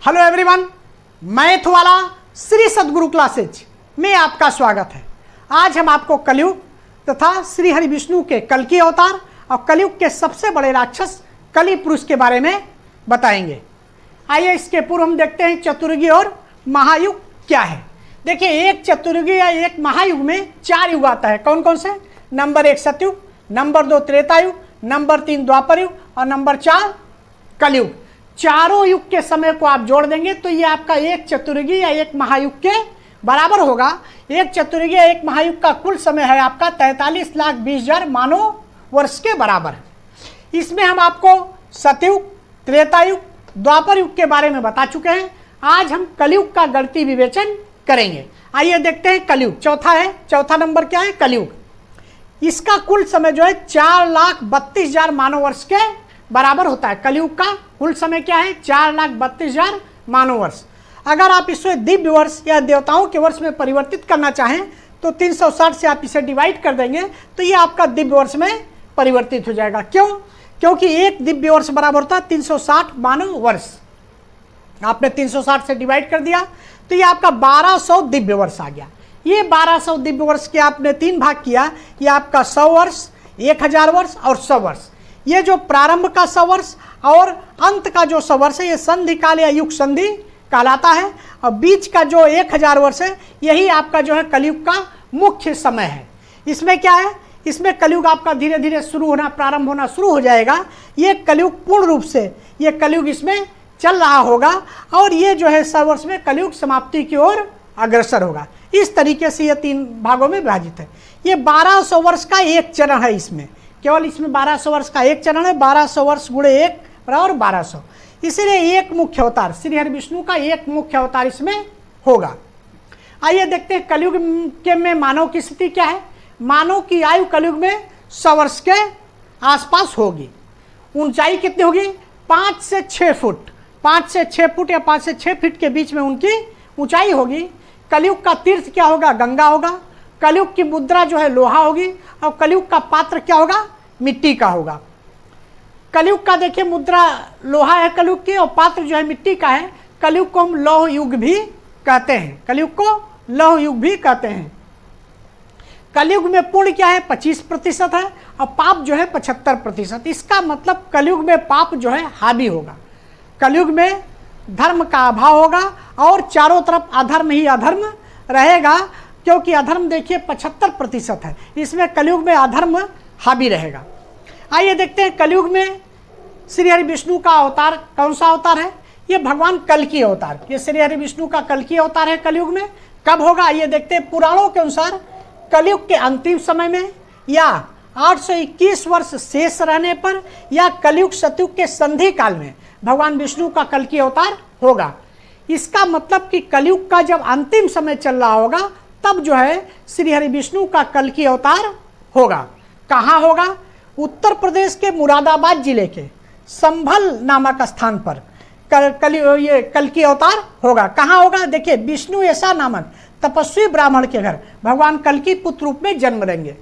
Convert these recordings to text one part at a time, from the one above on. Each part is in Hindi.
हेलो एवरीवन, मैथ वाला श्री सद्गुरु क्लासेज में आपका स्वागत है। आज हम आपको कलयुग तथा श्री हरि विष्णु के कल्कि अवतार और कलयुग के सबसे बड़े राक्षस कलि पुरुष के बारे में बताएंगे। आइए इसके पूर्व हम देखते हैं चतुर्युगी और महायुग क्या है। देखिए, एक चतुर्युगी या एक महायुग में 4 युग आता है। कौन कौन से? नंबर 1 सतयुग, नंबर 2 त्रेतायुग, नंबर 3 द्वापर युग और नंबर 4 कलयुग। चारों युग के समय को आप जोड़ देंगे तो ये आपका एक चतुर्युगी या एक महायुग के बराबर होगा। एक चतुर्युगी या एक महायुग का कुल समय है आपका 43,20,000 मानव वर्ष के बराबर है। इसमें हम आपको सतयुग, त्रेतायुग, द्वापर युग के बारे में बता चुके हैं। आज हम कलयुग का गणितीय विवेचन करेंगे। आइए देखते हैं कलयुग। चौथा है, चौथा नंबर क्या है? कलयुग। इसका कुल समय जो है 4,32,000 मानव वर्ष के बराबर होता है। कलयुग का कुल समय क्या है? 4,32,000 मानव वर्ष। अगर आप इसे दिव्य वर्ष या देवताओं के वर्ष में परिवर्तित करना चाहें तो 360 से आप इसे डिवाइड कर देंगे तो ये आपका दिव्य वर्ष में परिवर्तित हो जाएगा। क्यों? क्योंकि एक दिव्य वर्ष बराबर होता है 360 मानव वर्ष। आपने 360 से डिवाइड कर दिया तो ये आपका 1200 दिव्य वर्ष आ गया। ये 1200 दिव्य वर्ष के आपने 3 भाग किया, ये आपका 100 वर्ष, 1000 वर्ष और 100 वर्ष। ये जो प्रारंभ का 100 वर्ष और अंत का जो 100 वर्ष है ये संधि काल या युग संधि कहलाता है। और बीच का जो 1000 वर्ष है यही आपका जो है कलयुग का मुख्य समय है। इसमें क्या है? इसमें कलयुग आपका धीरे धीरे शुरू होना, प्रारंभ होना शुरू हो जाएगा। ये कलयुग पूर्ण रूप से ये कलयुग इसमें चल रहा होगा और ये जो है 100 वर्ष में कलयुग समाप्ति की ओर अग्रसर होगा। इस तरीके से ये 3 भागों में विभाजित है। ये 1200 वर्ष का एक चरण है। इसमें केवल इसमें 1200 वर्ष का एक चरण है। 1200 वर्ष गुणे 1 बराबर 1200। इसीलिए एक मुख्य अवतार श्री हरि विष्णु का एक मुख्य अवतार इसमें होगा। आइए देखते हैं कलयुग के में मानव की स्थिति क्या है। मानव की आयु कलयुग में 100 वर्ष के आसपास होगी। ऊंचाई कितनी होगी? 5 से 6 फुट। 5 से 6 फुट या 5 से 6 फीट के बीच में उनकी ऊंचाई होगी। कलयुग का तीर्थ क्या होगा? गंगा होगा। कलयुग की मुद्रा जो है लोहा होगी और कलयुग का पात्र क्या होगा? मिट्टी का होगा। कलयुग का देखिए मुद्रा लोहा है कलयुग की और पात्र जो है मिट्टी का है। कलयुग को हम लौह युग भी कहते हैं। कलयुग को लौह युग भी कहते हैं। कलयुग में पुण्य क्या है? 25% है और पाप जो है 75%। इसका मतलब कलयुग में पाप जो है हावी होगा। कलयुग में धर्म का अभाव होगा और चारों तरफ अधर्म ही अधर्म रहेगा। क्योंकि अधर्म देखिए 75% है, इसमें कलयुग में अधर्म हावी रहेगा। आइए देखते हैं कलयुग में श्री हरि विष्णु का अवतार कौन सा अवतार है? ये भगवान कल्कि अवतार। ये श्री हरि विष्णु का कल्कि अवतार है। कलयुग में कब होगा? आइए देखते हैं। पुराणों के अनुसार कलयुग के अंतिम समय में या 821 वर्ष शेष रहने पर या कलयुग सतयुग के संधि काल में भगवान विष्णु का कल्कि अवतार होगा। इसका मतलब कि कलयुग का जब अंतिम समय चल रहा होगा तब जो है श्री हरि विष्णु का कल्कि अवतार होगा। कहाँ होगा? उत्तर प्रदेश के मुरादाबाद जिले के संभल नामक स्थान पर ये कल्कि अवतार होगा। कहाँ होगा? देखिए, विष्णु यशा नामक तपस्वी ब्राह्मण के घर भगवान कल्कि पुत्र रूप में जन्म लेंगे।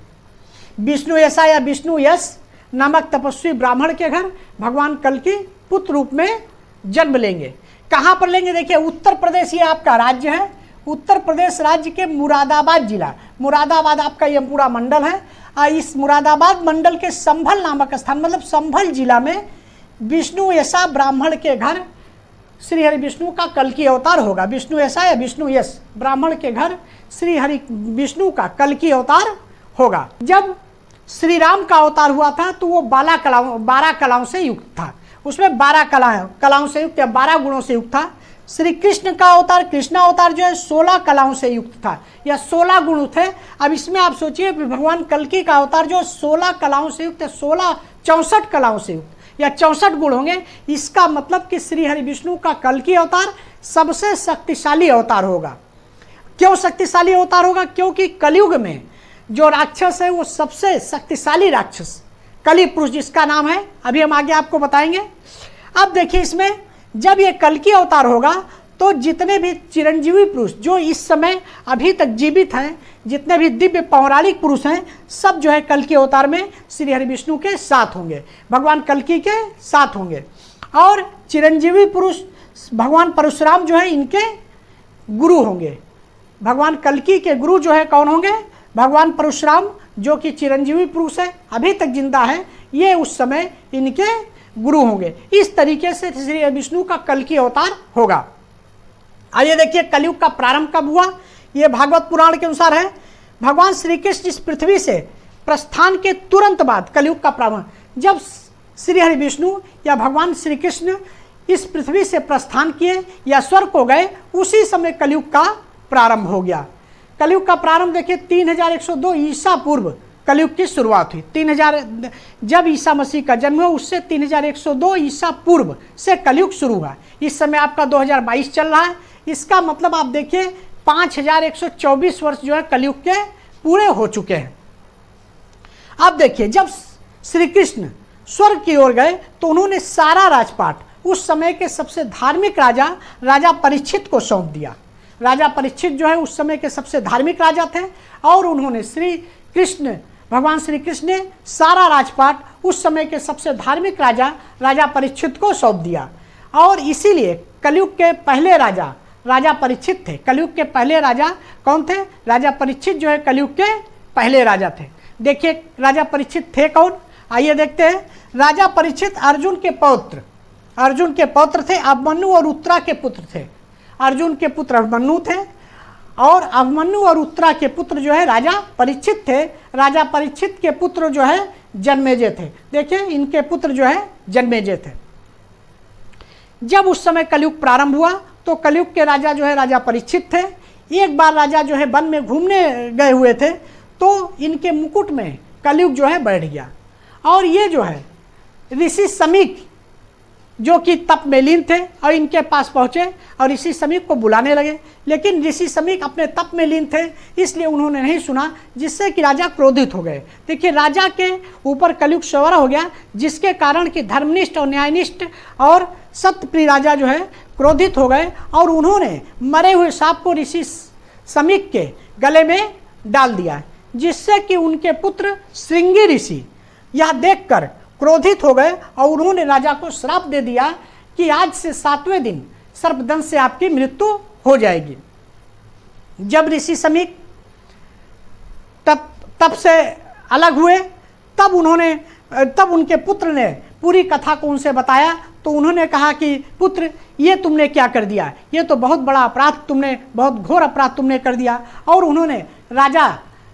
विष्णु यशा या विष्णु यश नामक तपस्वी ब्राह्मण के घर भगवान कल्कि पुत्र रूप में जन्म लेंगे। कहाँ पर लेंगे? देखिए, उत्तर प्रदेश ये आपका राज्य है। उत्तर प्रदेश राज्य के मुरादाबाद जिला, मुरादाबाद आपका ये पूरा मंडल है। इस मुरादाबाद मंडल के संभल नामक स्थान मतलब संभल जिला में विष्णु यशा ब्राह्मण के घर श्री हरि विष्णु का कल्कि अवतार होगा। विष्णु यशा या विष्णु यश ब्राह्मण के घर श्री हरि विष्णु का कल्कि अवतार होगा। जब श्री राम का अवतार हुआ था तो वो 12 कलाओं से युक्त था। उसमें 12 कलाओं से युक्त या 12 गुणों से युक्त था। श्री कृष्ण का अवतार, कृष्णा अवतार जो है 16 कलाओं से युक्त था या 16 गुण थे। अब इसमें आप सोचिए भगवान कल्कि का अवतार जो 16 कलाओं से युक्त है, 64 कलाओं से युक्त या 64 गुण होंगे। इसका मतलब कि श्री हरि विष्णु का कल्कि अवतार सबसे शक्तिशाली अवतार होगा। क्यों शक्तिशाली अवतार होगा? क्योंकि कलयुग में जो राक्षस है वो सबसे शक्तिशाली राक्षस कलि पुरुष जिसका नाम है, अभी हम आगे आपको बताएंगे। अब देखिए, इसमें जब ये कल्कि अवतार होगा तो जितने भी चिरंजीवी पुरुष जो इस समय अभी तक जीवित हैं, जितने भी दिव्य पौराणिक पुरुष हैं, सब जो है कल्कि अवतार में श्री हरि विष्णु के साथ होंगे, भगवान कल्कि के साथ होंगे। और चिरंजीवी पुरुष भगवान परशुराम जो है इनके गुरु होंगे। भगवान कल्की के गुरु जो है कौन होंगे? भगवान परशुराम, जो कि चिरंजीवी पुरुष है, अभी तक जिंदा है, ये उस समय इनके गुरु होंगे। इस तरीके से श्री विष्णु का कल्की अवतार होगा। आइए देखिए कलयुग का प्रारंभ कब हुआ। ये भागवत पुराण के अनुसार है। भगवान श्री कृष्ण इस पृथ्वी से प्रस्थान के तुरंत बाद कलयुग का प्रारंभ, जब श्री हरि विष्णु या भगवान श्री कृष्ण इस पृथ्वी से प्रस्थान किए या स्वर्ग को गए, उसी समय कलयुग का प्रारंभ हो गया। कलयुग का प्रारंभ देखिए 3102 ईसा पूर्व कलयुग की शुरुआत हुई। 3000 जब ईसा मसीह का जन्म हुआ, उससे 3102 ईसा पूर्व से कलयुग शुरू हुआ। इस समय आपका 2022 चल रहा है। इसका मतलब आप देखिए 5124 वर्ष जो है कलयुग के पूरे हो चुके हैं। अब देखिए जब श्री कृष्ण स्वर्ग की ओर गए तो उन्होंने सारा राजपाट उस समय के सबसे धार्मिक राजा परीक्षित को सौंप दिया। राजा परीक्षित जो है उस समय के सबसे धार्मिक राजा थे और उन्होंने भगवान श्री कृष्ण ने सारा राजपाट उस समय के सबसे धार्मिक राजा परीक्षित को सौंप दिया। और इसीलिए कलयुग के पहले राजा परीक्षित थे। कलयुग के पहले राजा कौन थे? राजा परीक्षित जो है कलयुग के पहले राजा थे। देखिए राजा परीक्षित थे कौन, आइए देखते हैं। राजा परीक्षित अर्जुन के पौत्र थे। अभिमन्यु और उत्तरा के पुत्र थे। अर्जुन के पुत्र अभिमन्यु थे और अभिमन्यु और उत्तरा के पुत्र जो है राजा परीक्षित थे। राजा परीक्षित के पुत्र जो है जन्मेजय थे। देखिए इनके पुत्र जो है जन्मेजय थे। जब उस समय कलयुग प्रारंभ हुआ तो कलयुग के राजा जो है राजा परीक्षित थे। एक बार राजा जो है वन में घूमने गए हुए थे तो इनके मुकुट में कलयुग जो है बैठ गया और ये जो है ऋषि समीक जो कि तप में लीन थे और इनके पास पहुंचे और ऋषि समीक को बुलाने लगे, लेकिन ऋषि समीक अपने तप में लीन थे इसलिए उन्होंने नहीं सुना, जिससे कि राजा क्रोधित हो गए। देखिए राजा के ऊपर कलयुग सवार हो गया, जिसके कारण कि धर्मनिष्ठ और न्यायनिष्ठ और सत्यप्रिय राजा जो है क्रोधित हो गए और उन्होंने मरे हुए सांप को ऋषि समीक के गले में डाल दिया, जिससे कि उनके पुत्र श्रृंगी ऋषि यह देखकर क्रोधित हो गए और उन्होंने राजा को श्राप दे दिया कि आज से 7वें दिन सर्पदंश से आपकी मृत्यु हो जाएगी। जब ऋषि समीक तब से अलग हुए तब उनके पुत्र ने पूरी कथा को उनसे बताया तो उन्होंने कहा कि पुत्र ये तुमने क्या कर दिया, ये तो बहुत बड़ा अपराध बहुत घोर अपराध तुमने कर दिया। और उन्होंने राजा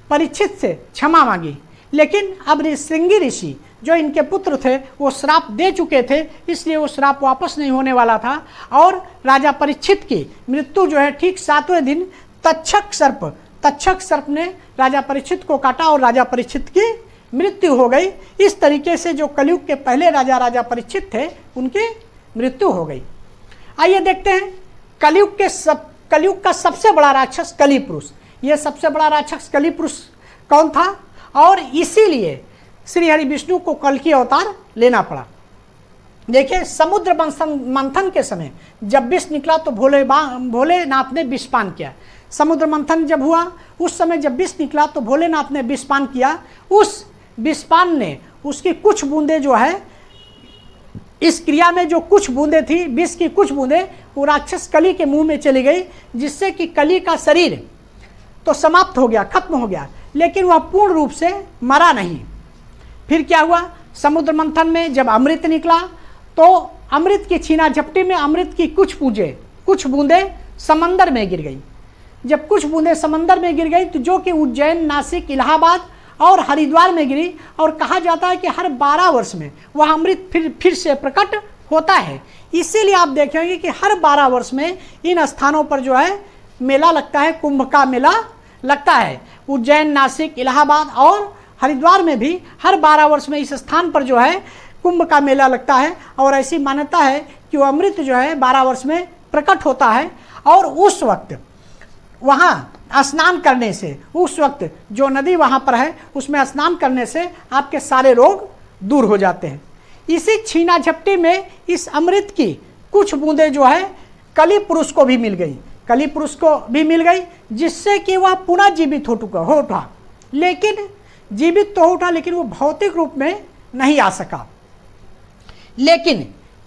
परीक्षित से क्षमा मांगी, लेकिन अब श्रृंगी ऋषि जो इनके पुत्र थे वो श्राप दे चुके थे, इसलिए वो श्राप वापस नहीं होने वाला था और राजा परीक्षित की मृत्यु जो है ठीक 7वें दिन तक्षक सर्प ने राजा परीक्षित को काटा और राजा परीक्षित की मृत्यु हो गई। इस तरीके से जो कलयुग के पहले राजा परीक्षित थे उनकी मृत्यु हो गई। आइए देखते हैं कलयुग का सबसे बड़ा राक्षस कली पुरुष। ये सबसे बड़ा राक्षस कली पुरुष कौन था और इसीलिए श्री हरि विष्णु को कल्की अवतार लेना पड़ा। देखिए समुद्र मंथन के समय जब विष निकला तो भोलेनाथ ने विषपान किया। समुद्र मंथन जब हुआ उस समय जब विष निकला तो भोलेनाथ ने विषपान किया। उस विषपान ने उसकी कुछ बूंदे जो है इस क्रिया में जो कुछ बूंदे थी विष की कुछ बूंदे वो राक्षस कली के मुंह में चली गई, जिससे कि कली का शरीर तो समाप्त हो गया, खत्म हो गया, लेकिन वह पूर्ण रूप से मरा नहीं। फिर क्या हुआ, समुद्र मंथन में जब अमृत निकला तो अमृत की छीना झपटी में अमृत की कुछ बूंदे समंदर में गिर गई। जब कुछ बूंदे समंदर में गिर गई तो जो कि उज्जैन, नासिक, इलाहाबाद और हरिद्वार में गिरी और कहा जाता है कि हर 12 वर्ष में वह अमृत फिर से प्रकट होता है। इसीलिए आप देखेंगे कि हर 12 वर्ष में इन स्थानों पर जो है मेला लगता है, कुंभ का मेला लगता है। उज्जैन, नासिक, इलाहाबाद और हरिद्वार में भी हर 12 वर्ष में इस स्थान पर जो है कुंभ का मेला लगता है और ऐसी मान्यता है कि वो अमृत जो है 12 वर्ष में प्रकट होता है और उस वक्त वहाँ स्नान करने से, उस वक्त जो नदी वहाँ पर है उसमें स्नान करने से आपके सारे रोग दूर हो जाते हैं। इसी छीना झपटी में इस अमृत की कुछ बूंदें जो है कली पुरुष को भी मिल गई, जिससे कि वह पुनः जीवित हो उठा, लेकिन जीवित तो उठा लेकिन वो भौतिक रूप में नहीं आ सका। लेकिन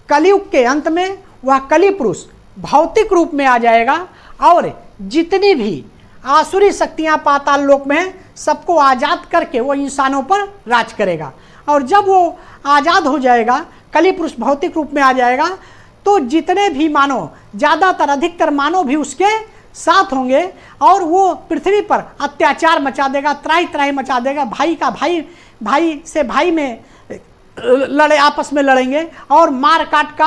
कलयुग के अंत में वह कली पुरुष भौतिक रूप में आ जाएगा और जितनी भी आसुरी शक्तियां पाताल लोक में हैं सबको आज़ाद करके वो इंसानों पर राज करेगा। और जब वो आज़ाद हो जाएगा, कली पुरुष भौतिक रूप में आ जाएगा, तो जितने भी मानव, ज़्यादातर अधिकतर मानव भी उसके साथ होंगे और वो पृथ्वी पर अत्याचार मचा देगा, त्राही त्राही मचा देगा। भाई का भाई से भाई में लड़े, आपस में लड़ेंगे और मार काट,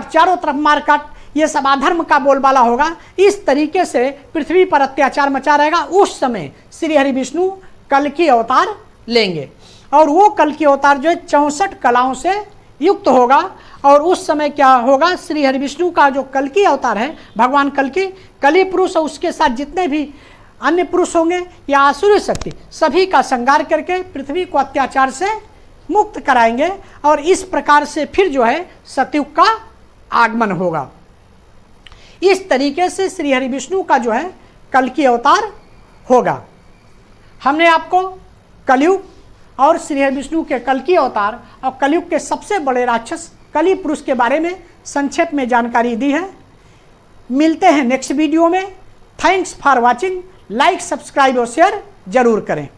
चारों तरफ मार काट, ये सब अधर्म का बोलबाला होगा। इस तरीके से पृथ्वी पर अत्याचार मचा रहेगा। उस समय श्री हरि विष्णु कल की अवतार लेंगे और वो कल की अवतार जो है 64 कलाओं से युक्त होगा। और उस समय क्या होगा, श्री हरि विष्णु का जो कल की अवतार है, भगवान कल की, कली पुरुष और उसके साथ जितने भी अन्य पुरुष होंगे या आसुरी शक्ति, सभी का संहार करके पृथ्वी को अत्याचार से मुक्त कराएंगे। और इस प्रकार से फिर जो है सतयुग का आगमन होगा। इस तरीके से श्री हरि विष्णु का जो है कल की अवतार होगा। हमने आपको कलयुग और श्री हरि विष्णु के कल की अवतार और कलयुग के सबसे बड़े राक्षस कली पुरुष के बारे में संक्षेप में जानकारी दी है। मिलते हैं नेक्स्ट वीडियो में। Thanks for watching. Like, subscribe और शेयर जरूर करें।